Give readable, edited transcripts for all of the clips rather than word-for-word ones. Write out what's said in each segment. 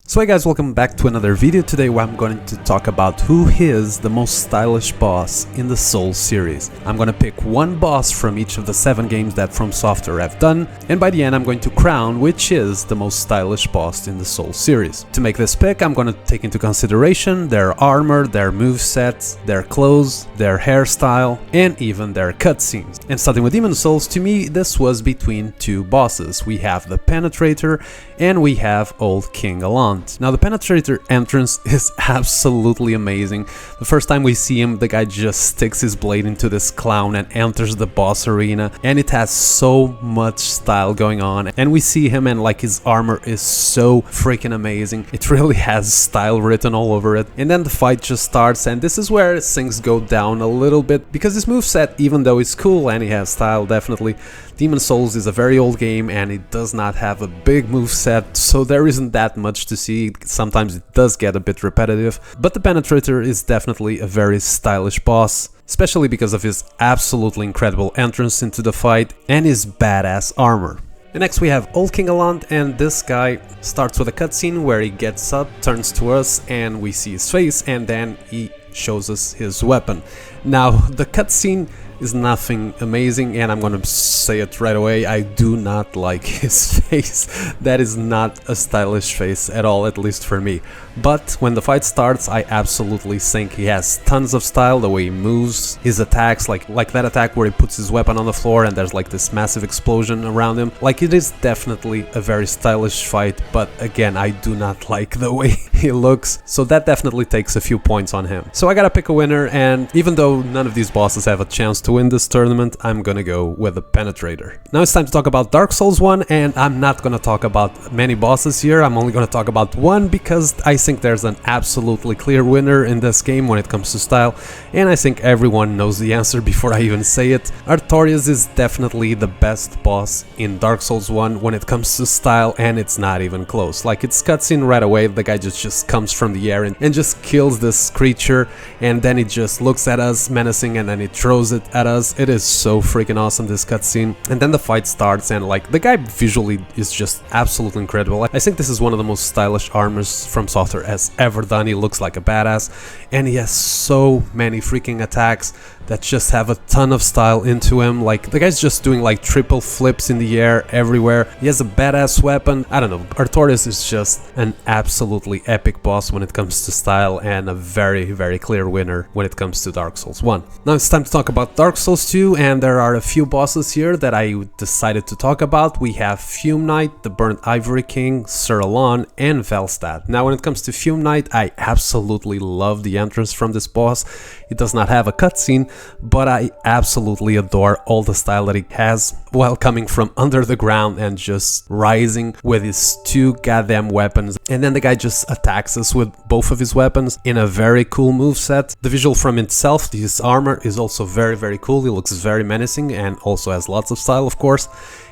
So hey guys, welcome back to another video today where I'm going to talk about who is the most stylish boss in the Souls series. I'm going to pick one boss from each of the 7 games that Fromsoftware have done, and by the end I'm going to crown which is the most stylish boss in the Souls series. To make this pick, I'm going to take into consideration their armor, their movesets, their clothes, their hairstyle, and even their cutscenes. And starting with Demon Souls, to me this was between two bosses. We have the Penetrator and we have Old King Alon. Now the Penetrator entrance is absolutely amazing. The first time we see him, the guy just sticks his blade into this clown and enters the boss arena, and it has so much style going on, and we see him and like his armor is so freaking amazing. It really has style written all over it. And then the fight just starts, and this is where things go down a little bit, because his moveset, even though it's cool and he has style definitely, Demon Souls is a very old game and it does not have a big moveset, so there isn't that much to see. Sometimes it does get a bit repetitive, but the Penetrator is definitely a very stylish boss, especially because of his absolutely incredible entrance into the fight and his badass armor. And next we have Old King Alon, and this guy starts with a cutscene where he gets up, turns to us, and we see his face, and then he shows us his weapon. Now the cutscene is nothing amazing, and I'm gonna say it right away, I do not like his face. That is not a stylish face at all, at least for me. But when the fight starts, I absolutely think he has tons of style, the way he moves, his attacks, like that attack where he puts his weapon on the floor and there's like this massive explosion around him. Like, it is definitely a very stylish fight, but again, I do not like the way he looks, so that definitely takes a few points on him. So I gotta pick a winner, and even though none of these bosses have a chance to win this tournament, I'm gonna go with the Penetrator. Now it's time to talk about Dark Souls 1, and I'm not gonna talk about many bosses here. I'm only gonna talk about one because I think there's an absolutely clear winner in this game when it comes to style, and I think everyone knows the answer before I even say it. Artorias is definitely the best boss in Dark Souls 1 when it comes to style, and it's not even close. Like, it's cutscene right away, the guy just comes from the air and just kills this creature, and then he just looks at us menacing and then he throws it at us. It is so freaking awesome, this cutscene. And then the fight starts, and like, the guy visually is just absolutely incredible. I think this is one of the most stylish armors Fromsoftware has ever done. He looks like a badass, and he has so many freaking attacks that just have a ton of style into him. Like, the guy's just doing like triple flips in the air everywhere. He has a badass weapon. I don't know, Artorias is just an absolutely epic boss when it comes to style, and a very, very clear winner when it comes to Dark Souls 1. Now it's time to talk about Dark Souls 2, and there are a few bosses here that I decided to talk about. We have Fume Knight, the Burnt Ivory King, Sir Alon, and Velstad. Now when it comes to Fume Knight, I absolutely love the entrance from this boss. It does not have a cutscene, but I absolutely adore all the style that he has while coming from under the ground and just rising with his 2 goddamn weapons. And then the guy just attacks us with both of his weapons in a very cool moveset. The visual from itself, his armor is also very, very cool. He looks very menacing and also has lots of style, of course.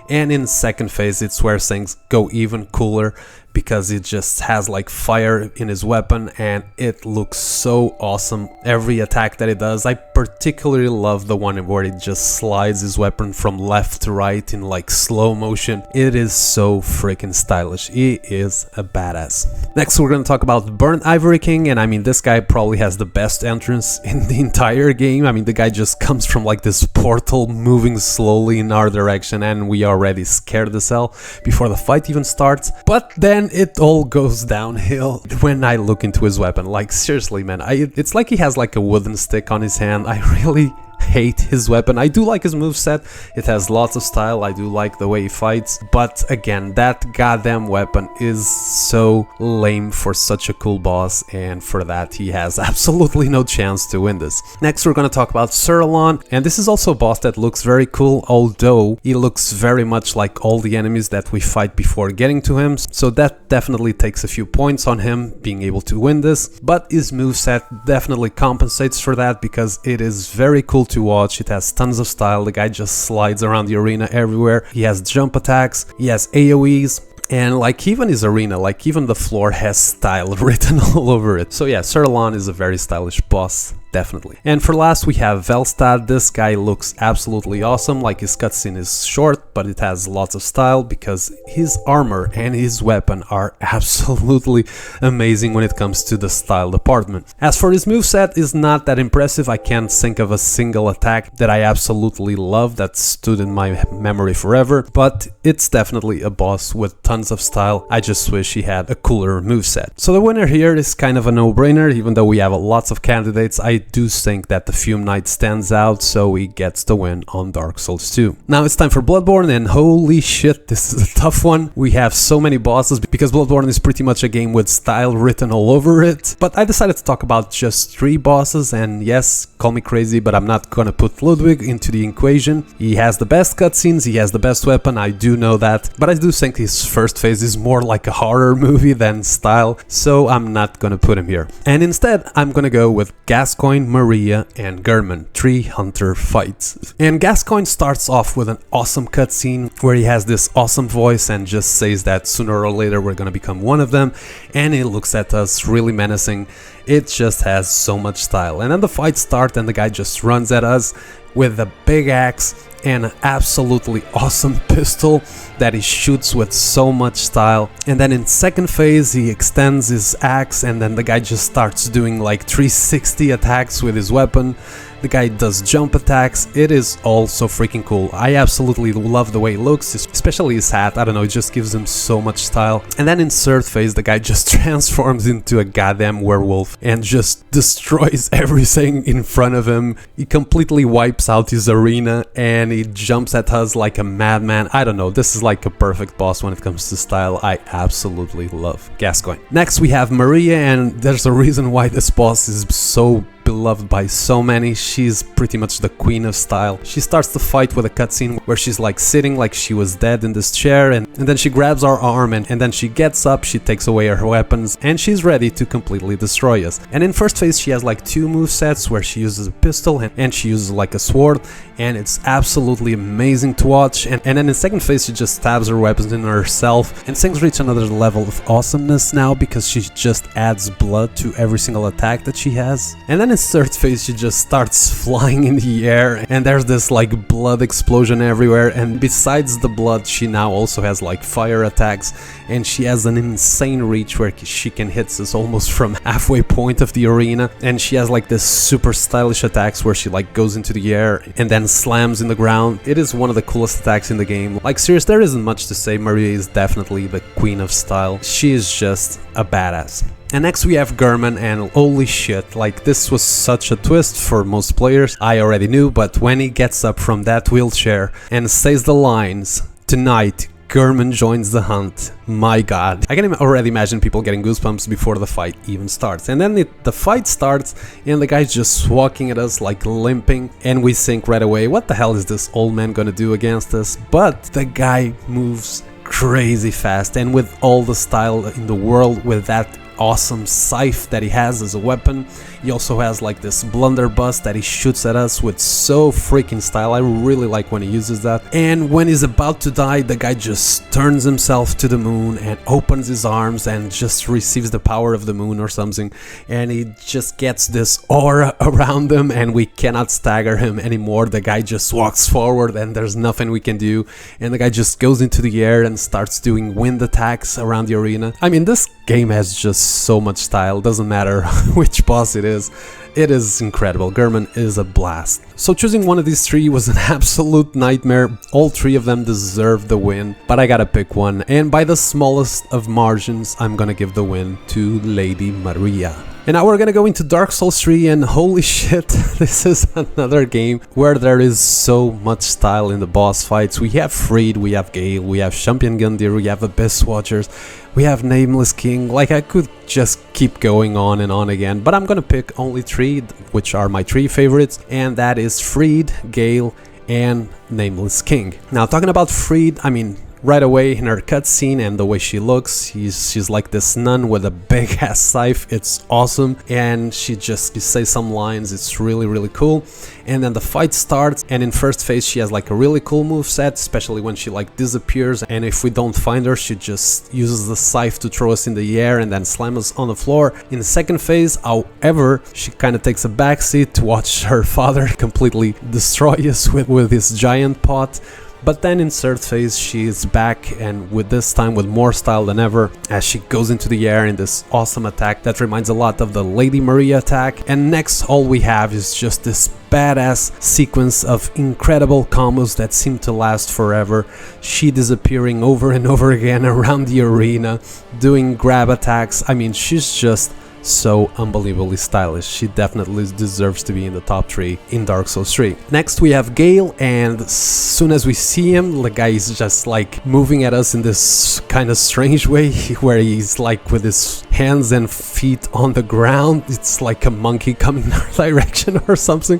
And in second phase, it's where things go even cooler, because it just has like fire in his weapon and it looks so awesome. Every attack that it does, I particularly love the one where it just slides his weapon from left to right in like slow motion. It is so freaking stylish. He is a badass. Next we're gonna talk about Burnt Ivory King, and I mean, this guy probably has the best entrance in the entire game. I mean, the guy just comes from like this portal moving slowly in our direction, and we are already scared as hell before the fight even starts. But then it all goes downhill when I look into his weapon. Like, seriously, man, it's like he has like a wooden stick on his hand. I really hate his weapon. I do like his moveset, it has lots of style, I do like the way he fights, but again, that goddamn weapon is so lame for such a cool boss, and for that he has absolutely no chance to win this. Next we're gonna talk about Sir Alon, and this is also a boss that looks very cool, although he looks very much like all the enemies that we fight before getting to him, so that definitely takes a few points on him being able to win this, but his moveset definitely compensates for that, because it is very cool to watch. It has tons of style. The guy just slides around the arena everywhere. He has jump attacks, he has AoEs, and like, even his arena, like even the floor has style written all over it. So yeah, Sir Alon is a very stylish boss definitely. And for last we have Velstad. This guy looks absolutely awesome, like his cutscene is short, but it has lots of style because his armor and his weapon are absolutely amazing when it comes to the style department. As for his moveset, is not that impressive. I can't think of a single attack that I absolutely love that stood in my memory forever, but it's definitely a boss with tons of style. I just wish he had a cooler moveset. So the winner here is kind of a no-brainer. Even though we have lots of candidates, I do think that the Fume Knight stands out, so he gets the win on Dark Souls 2. Now it's time for Bloodborne, and holy shit, this is a tough one. We have so many bosses because Bloodborne is pretty much a game with style written all over it. But I decided to talk about just 3 bosses, and yes, call me crazy, but I'm not gonna put Ludwig into the equation. He has the best cutscenes, he has the best weapon, I do know that, but I do think his first phase is more like a horror movie than style, so I'm not gonna put him here. And instead, I'm gonna go with Gascoigne, Maria, and Gehrman, 3 hunter fights. And Gascoigne starts off with an awesome cutscene where he has this awesome voice and just says that sooner or later we're gonna become one of them, and he looks at us really menacing. It just has so much style. And then the fight starts and the guy just runs at us with a big axe and an absolutely awesome pistol that he shoots with so much style. And then in second phase he extends his axe and then the guy just starts doing like 360 attacks with his weapon. The guy does jump attacks. It is all so freaking cool. I absolutely love the way it looks, especially his hat. I don't know, it just gives him so much style. And then in third phase, the guy just transforms into a goddamn werewolf and just destroys everything in front of him. He completely wipes out his arena and he jumps at us like a madman. I don't know, this is like a perfect boss when it comes to style. I absolutely love Gascoigne. Next we have Maria, and there's a reason why this boss is so beloved by so many. She's pretty much the queen of style. She starts the fight with a cutscene where she's like sitting like she was dead in this chair, and then she grabs our arm and then she gets up, she takes away her weapons, and she's ready to completely destroy us. And in first phase she has like 2 movesets where she uses a pistol and she uses like a sword, and it's absolutely amazing to watch. And then in second phase she just stabs her weapons in herself, and things reach another level of awesomeness now because she just adds blood to every single attack that she has. And then in third phase she just starts flying in the air and there's this like blood explosion everywhere, and besides the blood she now also has like fire attacks, and she has an insane reach where she can hit us almost from halfway point of the arena, and she has like this super stylish attacks where she like goes into the air and then slams in the ground. It is one of the coolest attacks in the game. Like serious, there isn't much to say. Maria is definitely the queen of style. She is just a badass. And next we have Gehrman, and holy shit, like this was such a twist for most players. I already knew, but when he gets up from that wheelchair and says the lines, "Tonight, Gehrman joins the hunt," my god. I can already imagine people getting goosebumps before the fight even starts. And then the fight starts and the guy's just walking at us like limping, and we think right away, what the hell is this old man gonna do against us? But the guy moves crazy fast and with all the style in the world, with that awesome scythe that he has as a weapon. He also has like this blunderbuss that he shoots at us with so freaking style. I really like when he uses that. And when he's about to die, the guy just turns himself to the moon and opens his arms and just receives the power of the moon or something, and he just gets this aura around him and we cannot stagger him anymore. The guy just walks forward and there's nothing we can do, and the guy just goes into the air and starts doing wind attacks around the arena. I mean, this game has just so much style. Doesn't matter which boss it is incredible. Gehrman is a blast. So choosing one of these 3 was an absolute nightmare. All 3 of them deserve the win, but I gotta pick one, and by the smallest of margins I'm gonna give the win to Lady Maria. And now we're gonna go into Dark Souls 3, and holy shit, this is another game where there is so much style in the boss fights. We have Fried, we have Gale, we have Champion Gundyr, we have Abyss Watchers, we have Nameless King. Like, I could just keep going on and on again, but I'm gonna pick only 3, which are my 3 favorites, and that is Fried, Gale, and Nameless King. Now, talking about Fried, I mean, right away in her cutscene and the way she looks. She's like this nun with a big ass scythe. It's awesome, and she says some lines. It's really cool. And then the fight starts, and in first phase she has like a really cool moveset, especially when she like disappears, and if we don't find her she just uses the scythe to throw us in the air and then slam us on the floor. In the second phase, however, she kind of takes a backseat to watch her father completely destroy us with his giant pot. But then in third phase she is back, and with this time with more style than ever, as she goes into the air in this awesome attack that reminds a lot of the Lady Maria attack. And next all we have is just this badass sequence of incredible combos that seem to last forever. She disappearing over and over again around the arena, doing grab attacks. I mean, she's just so unbelievably stylish. She definitely deserves to be in the top 3 in Dark Souls 3. Next we have Gale, and as soon as we see him, the guy is just like moving at us in this kind of strange way where he's like with his hands and feet on the ground. It's like a monkey coming in our direction or something.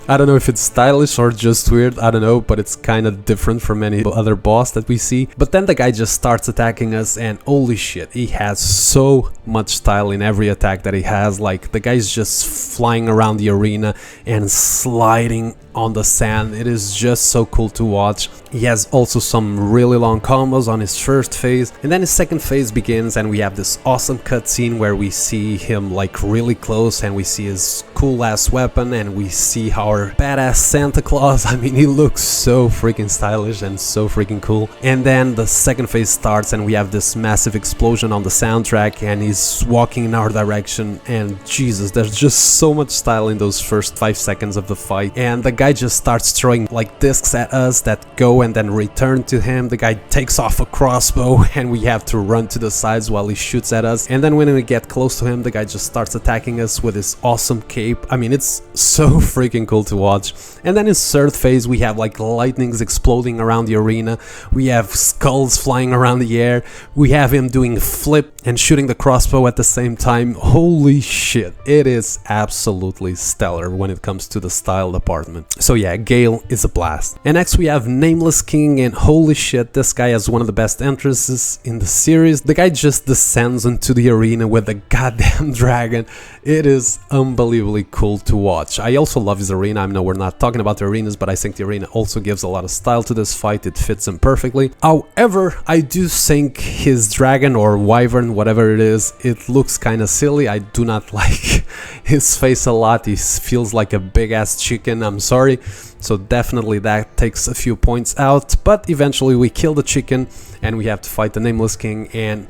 I don't know if it's stylish or just weird, I don't know, but it's kind of different from any other boss that we see. But then the guy just starts attacking us, and holy shit, he has so much style in every attack that he has. Like, the guy's just flying around the arena and sliding on the sand. It is just so cool to watch. He has also some really long combos on his first phase, and then his second phase begins, and we have this awesome cutscene where we see him like really close, and we see his cool ass weapon, and we see our badass Santa Claus. I mean, he looks so freaking stylish and so freaking cool. And then the second phase starts, and we have this massive explosion on the soundtrack, and he's walking in our direction, and Jesus, there's just so much style in those first 5 seconds of the fight. And the guy just starts throwing like discs at us that go and then return to him. The guy takes off a crossbow, and we have to run to the sides while he shoots at us. And then when we get close to him, the guy just starts attacking us with his awesome cape. I mean, it's so freaking cool to watch. And then in third phase we have like lightnings exploding around the arena, we have skulls flying around the air, we have him doing a flip and shooting the crossbow at the same time. Holy shit, it is absolutely stellar when it comes to the style department. So yeah, Gale is a blast. And next we have Nameless King, and holy shit, this guy has one of the best entrances in the series. The guy just descends into the arena with a goddamn dragon. It is unbelievably cool to watch. I also love his arena. I know we're not talking about the arenas, but I think the arena also gives a lot of style to this fight. It fits him perfectly. However, I do think his dragon or wyvern, whatever it is, it looks kind of silly. I do not like his face a lot. He feels like a big ass chicken, I'm sorry. So definitely that takes a few points out, but eventually we kill the chicken and we have to fight the Nameless King. And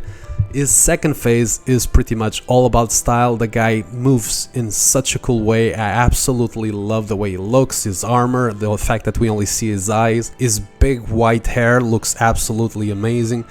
his second phase is pretty much all about style. The guy moves in such a cool way. I absolutely love the way he looks, his armor, the fact that we only see his eyes, his big white hair looks absolutely amazing.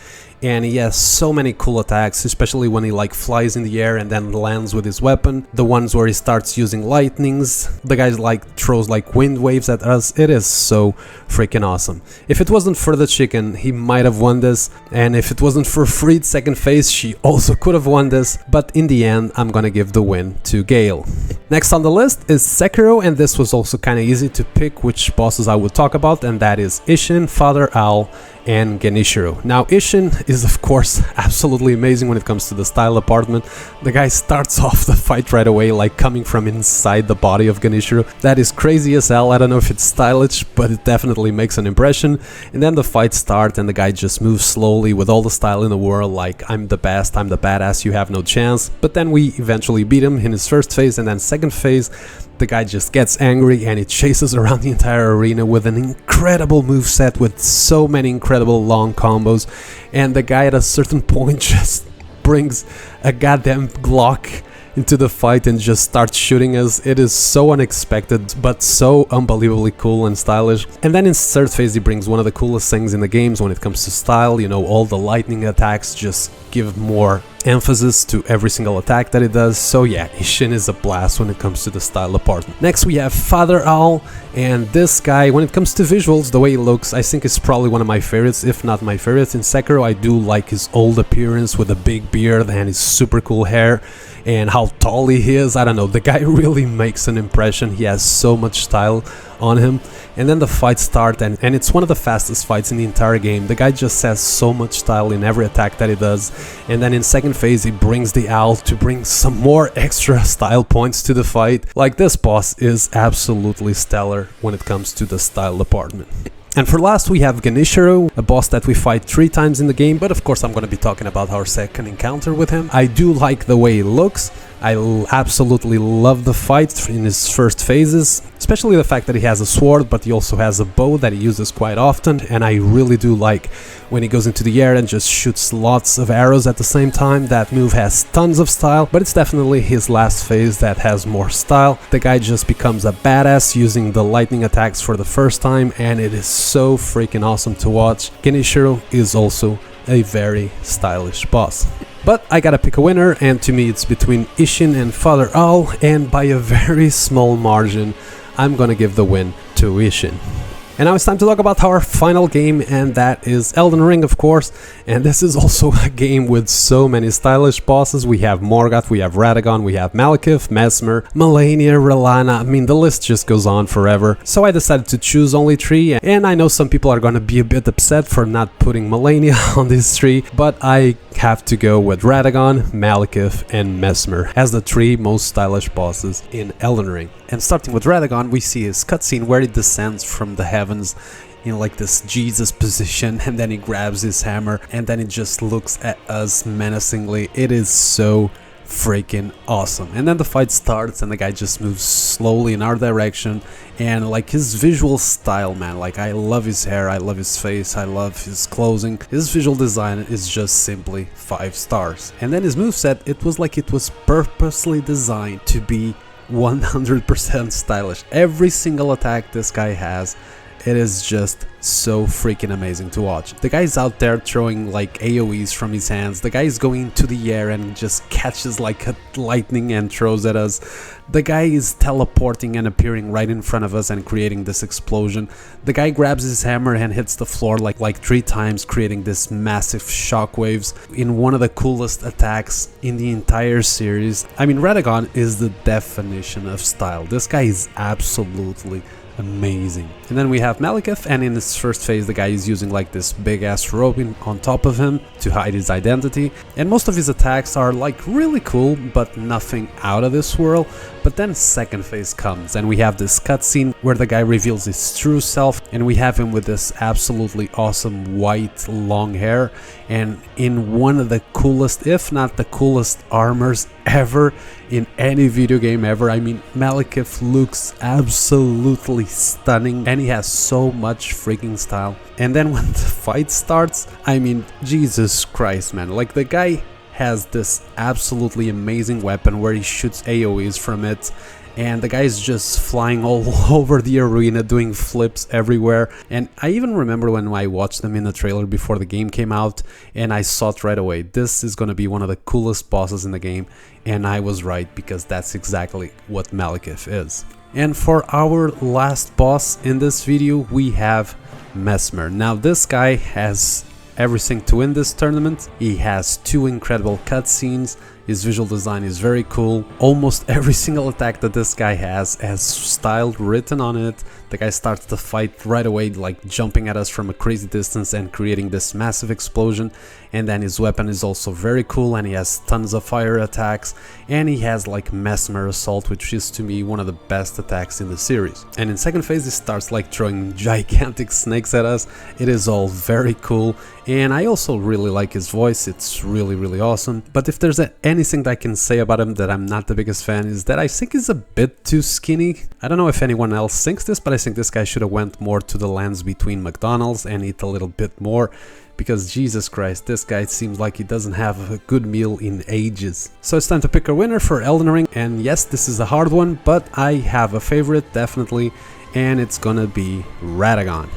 And he has so many cool attacks, especially when he like flies in the air and then lands with his weapon. The ones where he starts using lightnings, the guy like throws like wind waves at us. It is so freaking awesome. If it wasn't for the chicken, he might have won this, and if it wasn't for Freed's second phase, she also could have won this, but in the end I'm gonna give the win to Gale. Next on the list is Sekiro, and this was also kind of easy to pick which bosses I would talk about, and that is Ishin, Father Owl, and Genishiro. Now Ishin is of course absolutely amazing when it comes to the style department. The guy starts off the fight right away like coming from inside the body of Genishiro. That is crazy as hell. I don't know if it's stylish, but it definitely makes an impression. And then the fight starts and the guy just moves slowly with all the style in the world, like I'm the best, I'm the badass, you have no chance. But then we eventually beat him in his first phase, and then second phase the guy just gets angry and he chases around the entire arena with an incredible moveset with so many incredible long combos. And the guy at a certain point just brings a goddamn Glock into the fight and just starts shooting us. It is so unexpected but so unbelievably cool and stylish. And then in third phase he brings one of the coolest things in the games when it comes to style. You know, all the lightning attacks just give more emphasis to every single attack that it does. So yeah, Ishin is a blast when it comes to the style department. Next we have Father Owl, and this guy, when it comes to visuals, the way he looks, I think is probably one of my favorites, if not my favorite. In Sekiro I do like his old appearance with a big beard and his super cool hair and how tall he is. I don't know, the guy really makes an impression. He has so much style on him. And then the fights start, and it's one of the fastest fights in the entire game. The guy just has so much style in every attack that he does. And then in second phase he brings the owl to bring some more extra style points to the fight. Like, this boss is absolutely stellar when it comes to the style department. And for last we have Ganishiro, a boss that we fight 3 times in the game, but of course I'm going to be talking about our second encounter with him. I do like the way he looks. I absolutely love the fight in his first phases, especially the fact that he has a sword, but he also has a bow that he uses quite often, and I really do like when he goes into the air and just shoots lots of arrows at the same time. That move has tons of style, but it's definitely his last phase that has more style. The guy just becomes a badass using the lightning attacks for the first time, and it is so freaking awesome to watch. Ganishiro is also a very stylish boss. But I gotta pick a winner, and to me it's between Ishin and Father Owl, and by a very small margin I'm gonna give the win to Ishin. And now it's time to talk about our final game, and that is Elden Ring, of course. And this is also a game with so many stylish bosses. We have Morgoth, we have Radagon, we have Malekith, Mesmer, Malenia, Relana. I mean, the list just goes on forever. So I decided to choose only 3, and I know some people are gonna be a bit upset for not putting Malenia on this 3, but I have to go with Radagon, Malekith, and Mesmer as the 3 most stylish bosses in Elden Ring. And starting with Radagon, we see his cutscene where he descends from the heavens in like this Jesus position, and then he grabs his hammer, and then he just looks at us menacingly. It is so freaking awesome. And then the fight starts, and the guy just moves slowly in our direction, and like his visual style, man, like I love his hair, I love his face, I love his clothing. His visual design is just simply 5 stars. And then his moveset, it was like it was purposely designed to be 100% stylish. Every single attack this guy has, it is just so freaking amazing to watch. The guy's out there throwing like AoEs from his hands. The guy's going to the air and just catches like a lightning and throws at us. The guy is teleporting and appearing right in front of us and creating this explosion. The guy grabs his hammer and hits the floor like 3 times, creating this massive shockwaves in one of the coolest attacks in the entire series. I mean, Radagon is the definition of style. This guy is absolutely amazing. And then we have Malekith, and in his first phase the guy is using like this big ass rope on top of him to hide his identity, and most of his attacks are like really cool but nothing out of this world. But then second phase comes, and we have this cutscene where the guy reveals his true self, and we have him with this absolutely awesome white long hair and in one of the coolest, if not the coolest, armors ever in any video game ever. I mean, Malekith looks absolutely stunning, and he has so much freaking style. And then when the fight starts, I mean, Jesus Christ, man, like the guy has this absolutely amazing weapon where he shoots AoEs from it, and the guy is just flying all over the arena, doing flips everywhere. And I even remember when I watched them in the trailer before the game came out, and I saw it right away, this is gonna be one of the coolest bosses in the game, and I was right, because that's exactly what Malekith is. And for our last boss in this video, we have Mesmer. Now this guy has everything to win this tournament. He has 2 incredible cutscenes. His visual design is very cool. Almost every single attack that this guy has style written on it. The guy starts the fight right away, like jumping at us from a crazy distance and creating this massive explosion. And then his weapon is also very cool, and he has tons of fire attacks, and he has like Mesmer Assault, which is to me one of the best attacks in the series. And in second phase he starts like throwing gigantic snakes at us. It is all very cool, and I also really like his voice. It's really awesome. But if there's anything that I can say about him that I'm not the biggest fan, is that I think he's a bit too skinny. I don't know if anyone else thinks this, but I think this guy should have went more to the lands between McDonald's and eat a little bit more, because Jesus Christ, this guy seems like he doesn't have a good meal in ages. So it's time to pick a winner for Elden Ring, and yes, this is a hard one, but I have a favorite definitely, and it's gonna be Radagon.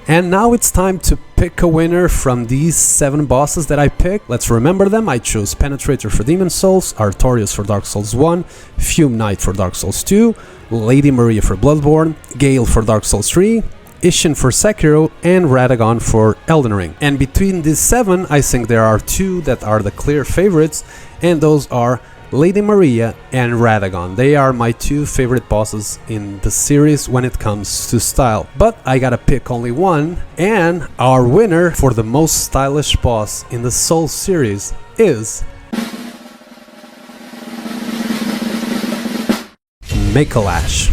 And now it's time to pick a winner from these 7 bosses that I picked. Let's remember them. I chose Penetrator for Demon Souls, Artorias for Dark Souls 1, Fume Knight for Dark Souls 2, Lady Maria for Bloodborne, Gale for Dark Souls 3, Ishin for Sekiro, and Radagon for Elden Ring. And between these 7, I think there are 2 that are the clear favorites, and those are Lady Maria and Radagon. They are my two favorite bosses in the series when it comes to style. But I gotta pick only one, and our winner for the most stylish boss in the Souls series is Mikolash.